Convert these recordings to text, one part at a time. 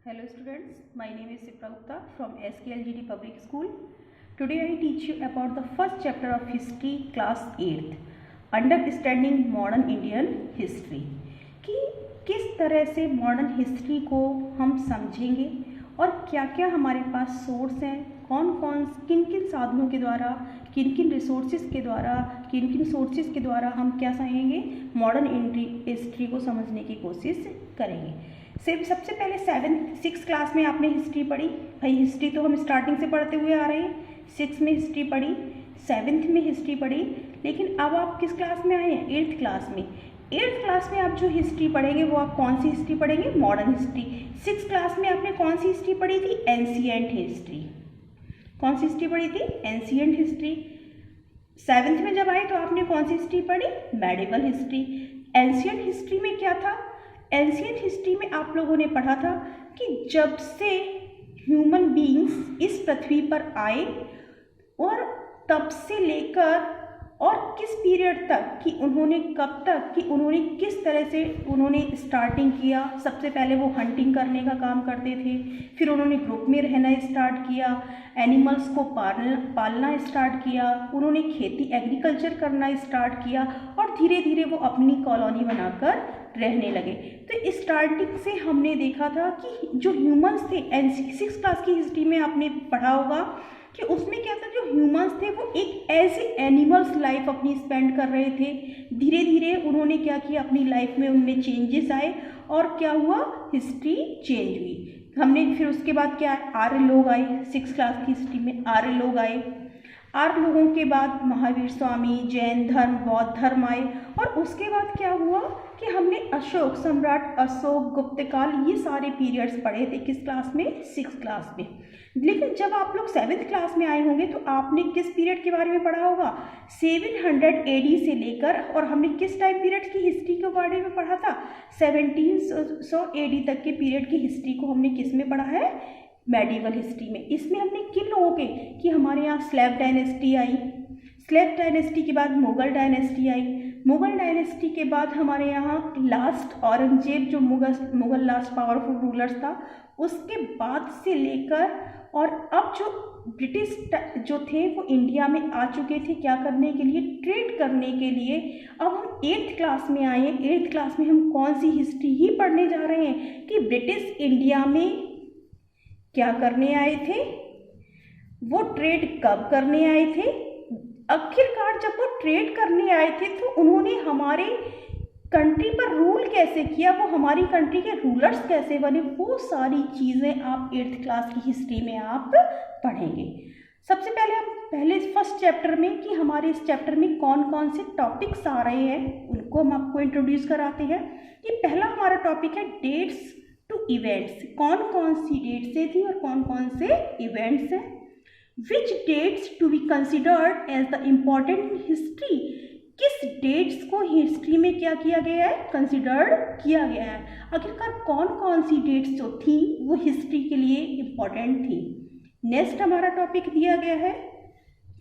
Hello students, my name is Sipra Gupta from SKLGD Public School. Today I teach you about the first chapter of History class 8th, Understanding Modern Indian History. कि किस तरह से modern history को हम समझेंगे और क्या क्या हमारे पास सोर्स हैं, किन किन साधनों के द्वारा, किन किन रिसोर्सेज के द्वारा, किन किन सोर्सेज के द्वारा हम क्या समझेंगे, मॉडर्न हिस्ट्री को समझने की कोशिश करेंगे। सबसे पहले 6 क्लास में आपने हिस्ट्री पढ़ी। भाई हिस्ट्री तो हम स्टार्टिंग से पढ़ते हुए आ रहे हैं। 6 में हिस्ट्री पढ़ी, 7th में हिस्ट्री पढ़ी, लेकिन अब आप किस क्लास में आए हैं? 8th क्लास में। 8th क्लास में आप जो हिस्ट्री पढ़ेंगे वो आप कौन सी हिस्ट्री पढ़ेंगे? Modern history. 6th क्लास में आपने कौन सी हिस्ट्री पढ़ी थी? Ancient history. कौन सी हिस्ट्री पढ़ी थी? Ancient history. 7th में जब आए तो आपने कौन सी हिस्ट्री पढ़ी? Medieval history. एंशिएंट हिस्ट्री में क्या था? एंशिएंट हिस्ट्री में आप लोगों ने पढ़ा था कि जब से ह्यूमन बीइंग्स इस पृथ्वी पर आए और तब से लेकर और किस पीरियड तक कि उन्होंने कब तक कि उन्होंने किस तरह से उन्होंने स्टार्टिंग किया। सबसे पहले वो हंटिंग करने का काम करते थे, फिर उन्होंने ग्रुप में रहना स्टार्ट किया, एनिमल्स को पालना स्टार्ट किया, उन्होंने खेती एग्रीकल्चर करना स्टार्ट किया और धीरे धीरे वो अपनी कॉलोनी बनाकर रहने लगे। तो स्टार्टिंग से हमने देखा था कि जो ह्यूमंस थे, 6 क्लास की हिस्ट्री में आपने पढ़ा होगा कि उसमें क्या था, जो ह्यूमंस थे वो एक एज एनिमल्स लाइफ अपनी स्पेंड कर रहे थे। धीरे धीरे उन्होंने क्या किया, अपनी लाइफ में उनमें चेंजेस आए और क्या हुआ, हिस्ट्री चेंज हुई। हमने फिर उसके बाद क्या, आर्य लोग आए। 6 क्लास की हिस्ट्री में आर्य लोग आए। आर्य लोगों के बाद महावीर स्वामी, जैन धर्म, बौद्ध धर्म आए और उसके बाद क्या हुआ कि हमने अशोक, सम्राट अशोक, गुप्तकाल, ये सारे पीरियड्स पढ़े थे। किस क्लास में? 6 क्लास में। लेकिन जब आप लोग 7th क्लास में आए होंगे तो आपने किस पीरियड के बारे में पढ़ा होगा? 700 AD से लेकर, और हमने किस टाइम पीरियड की हिस्ट्री के बारे में पढ़ा था? 1700 AD तक के पीरियड की हिस्ट्री को हमने किस में पढ़ा है? मेडिवल हिस्ट्री में। इसमें हमने किन लोगों के, कि हमारे यहाँ स्लेव डायनेस्टी आई, स्लेव डायनेस्टी के बाद मुगल डायनेस्टी आई, मुगल डायनेस्टी के बाद हमारे यहाँ लास्ट औरंगजेब जो मुगल लास्ट पावरफुल रूलर्स था, उसके बाद से लेकर और अब जो ब्रिटिश जो थे वो इंडिया में आ चुके थे, क्या करने के लिए? ट्रेड करने के लिए। अब हम 8th क्लास में आए हैं। 8th क्लास में हम कौन सी हिस्ट्री ही पढ़ने जा रहे हैं कि ब्रिटिश इंडिया में क्या करने आए थे, वो ट्रेड कब करने आए थे, आखिरकार जब वो ट्रेड करने आए थे तो उन्होंने हमारे कंट्री पर रूल कैसे किया, वो हमारी कंट्री के रूलर्स कैसे बने, वो सारी चीज़ें आप 8th क्लास की हिस्ट्री में आप पढ़ेंगे। सबसे पहले फर्स्ट चैप्टर में कि हमारे इस चैप्टर में कौन कौन से टॉपिक्स आ रहे हैं उनको हम आपको इंट्रोड्यूस कराते हैं। कि पहला हमारा टॉपिक है डेट्स टू इवेंट्स। कौन कौन सी डेट्स थी और कौन कौन से इवेंट्स हैं। Which dates to be considered as the important in history. किस डेट्स को हिस्ट्री में क्या किया गया है? कंसिडर्ड किया गया है। आखिरकार कौन कौन सी डेट्स जो थी वो हिस्ट्री के लिए इम्पॉर्टेंट थी। नेक्स्ट हमारा टॉपिक दिया गया है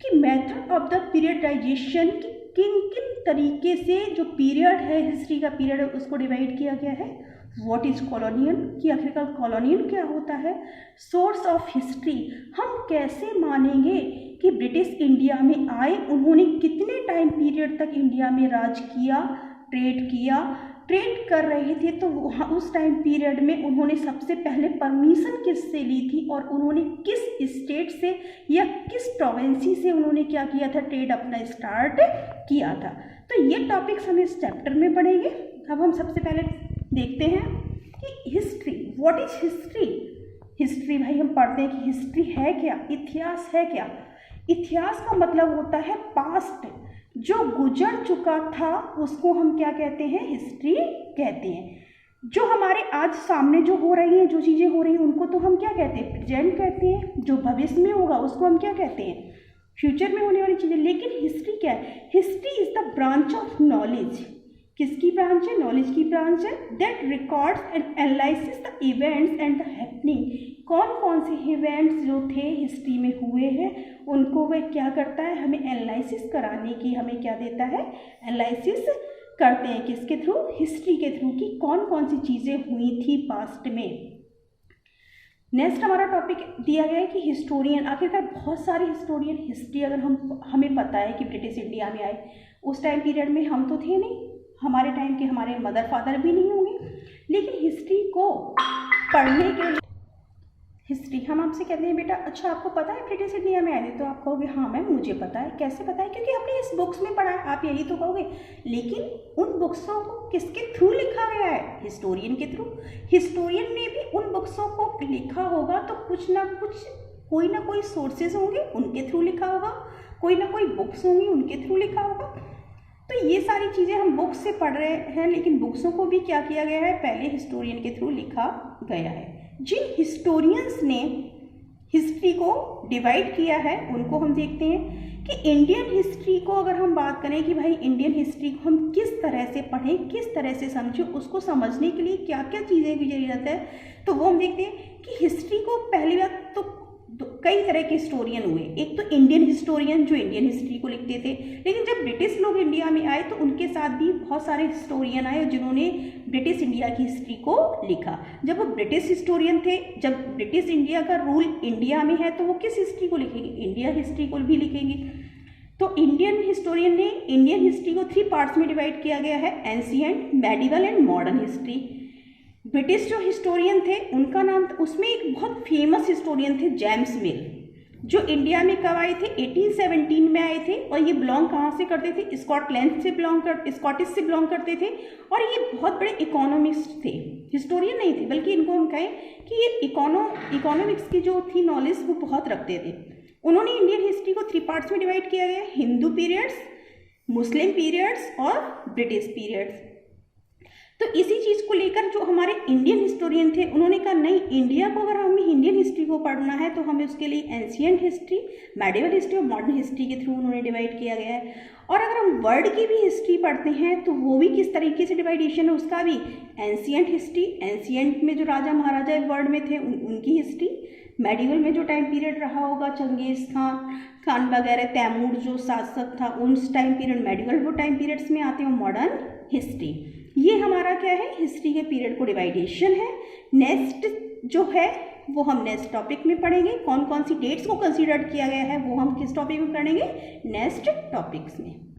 कि मेथड ऑफ द पीरियडाइजेशन, किन किन तरीके से जो पीरियड है, हिस्ट्री का पीरियड है, उसको डिवाइड किया गया है। व्हाट इज कॉलोनियल, कि आखिरकार कॉलोनियल क्या होता है। सोर्स ऑफ हिस्ट्री, हम कैसे मानेंगे कि ब्रिटिश इंडिया में आए, उन्होंने कितने टाइम पीरियड तक इंडिया में राज किया, ट्रेड कर रहे थे, तो उस टाइम पीरियड में उन्होंने सबसे पहले परमिशन किससे ली थी और उन्होंने किस स्टेट से या किस प्रोविंसी से उन्होंने क्या किया था, ट्रेड अपना स्टार्ट किया था। तो ये टॉपिक्स हम इस चैप्टर में पढ़ेंगे। अब हम सबसे पहले देखते हैं कि history, what is history. History भाई हम पढ़ते हैं कि हिस्ट्री है क्या, इतिहास है क्या। इतिहास का मतलब होता है पास्ट, जो गुजर चुका था उसको हम क्या कहते हैं? हिस्ट्री कहते हैं। जो हमारे आज सामने जो हो रही हैं, जो चीज़ें हो रही हैं, उनको तो हम क्या कहते हैं? प्रेजेंट कहते हैं। जो भविष्य में होगा उसको हम क्या कहते हैं? फ्यूचर में होने वाली चीज़ें। लेकिन हिस्ट्री क्या है? History is the branch of knowledge. किसकी ब्रांच है? नॉलेज की ब्रांच है। That records and analysis the events and the happening. कौन कौन से इवेंट्स जो थे हिस्ट्री में हुए हैं उनको वह क्या करता है? हमें एनालिसिस कराने की हमें क्या देता है? एनालिसिस करते हैं। किसके थ्रू? हिस्ट्री के थ्रू, कि कौन कौन सी चीज़ें हुई थी पास्ट में। नेक्स्ट हमारा टॉपिक दिया गया है कि हिस्टोरियन, आखिरकार बहुत सारे हिस्टोरियन हिस्ट्री अगर हमें पता है कि ब्रिटिश इंडिया में आए, उस टाइम पीरियड में हम तो थे नहीं, हमारे टाइम के हमारे मदर फादर भी नहीं होंगे, लेकिन हिस्ट्री को पढ़ने के लिए हिस्ट्री हम आपसे कहते हैं बेटा अच्छा आपको पता है ब्रिटिश इंडिया में आए थे, तो आप कहोगे हाँ मैम मुझे पता है। कैसे पता है? क्योंकि हमने इस बुक्स में पढ़ा है, आप यही तो कहोगे। लेकिन उन बुक्सों को किसके थ्रू लिखा गया है? हिस्टोरियन के थ्रू। हिस्टोरियन ने भी उन बुक्सों को लिखा होगा तो कुछ ना कुछ, कोई ना कोई सोर्सेज होंगे उनके थ्रू लिखा होगा, कोई ना कोई बुक्स होंगी उनके थ्रू लिखा होगा। तो ये सारी चीज़ें हम बुक्स से पढ़ रहे हैं, लेकिन बुक्सों को भी क्या किया गया है? पहले हिस्टोरियन के थ्रू लिखा गया है। जिन हिस्टोरियंस ने हिस्ट्री को डिवाइड किया है उनको हम देखते हैं कि इंडियन हिस्ट्री को अगर हम बात करें कि भाई इंडियन हिस्ट्री को हम किस तरह से पढ़ें, किस तरह से समझें, उसको समझने के लिए क्या क्या चीज़ें की ज़रूरत है, तो वो हम देखते हैं कि हिस्ट्री को पहली बात तो कई तरह के हिस्टोरियन हुए। एक तो इंडियन हिस्टोरियन जो इंडियन हिस्ट्री को लिखते थे, लेकिन जब ब्रिटिश लोग इंडिया में आए तो उनके साथ भी बहुत सारे हिस्टोरियन आए जिन्होंने ब्रिटिश इंडिया की हिस्ट्री को लिखा। जब वो ब्रिटिश हिस्टोरियन थे, जब ब्रिटिश इंडिया का रूल इंडिया में है, तो वो किस हिस्ट्री को लिखेंगे? इंडिया हिस्ट्री को भी लिखेंगे। तो इंडियन हिस्टोरियन ने इंडियन हिस्ट्री को 3 पार्ट्स में डिवाइड किया गया है, ancient, medieval and modern history. British जो हिस्टोरियन थे उनका नाम, उसमें एक बहुत फेमस हिस्टोरियन थे जेम्स मिल, जो इंडिया में कब आए थे? 1817 में आए थे। और ये बिलोंग कहाँ से करते थे? स्कॉटलैंड से स्कॉटिश से बिलोंग करते थे। और ये बहुत बड़े इकोनॉमिस्ट थे, हिस्टोरियन नहीं थे, बल्कि इनको हम कहें कि ये इकोनॉमिक्स की जो थी नॉलेज वो बहुत रखते थे। उन्होंने इंडियन हिस्ट्री को 3 पार्ट्स में डिवाइड किया गया, हिंदू पीरियड्स, मुस्लिम पीरियड्स और ब्रिटिश पीरियड्स। तो इसी चीज़ को लेकर जो हमारे इंडियन हिस्टोरियन थे उन्होंने कहा नहीं, इंडिया को अगर हमें इंडियन हिस्ट्री को पढ़ना है तो हमें उसके लिए एंशिएंट हिस्ट्री, मेडिवल हिस्ट्री और मॉडर्न हिस्ट्री के थ्रू उन्होंने डिवाइड किया गया है। और अगर हम वर्ल्ड की भी हिस्ट्री पढ़ते हैं तो वो भी किस तरीके से डिवाइडेशन है उसका भी, एंशिएंट हिस्ट्री, एंशिएंट में जो राजा महाराजा वर्ल्ड में थे उनकी हिस्ट्री, मेडिवल में जो टाइम पीरियड रहा होगा, चंगेज खान वगैरह, तैमूर जो शासक था उस टाइम पीरियड, मेडिवल वो टाइम पीरियड्स में आते हैं, मॉडर्न हिस्ट्री। ये हमारा क्या है? हिस्ट्री के पीरियड को डिवाइडेशन है। नेक्स्ट जो है वो हम नेक्स्ट टॉपिक में पढ़ेंगे, कौन कौन सी डेट्स को कंसीडर किया गया है वो हम किस टॉपिक में पढ़ेंगे? नेक्स्ट टॉपिक्स में।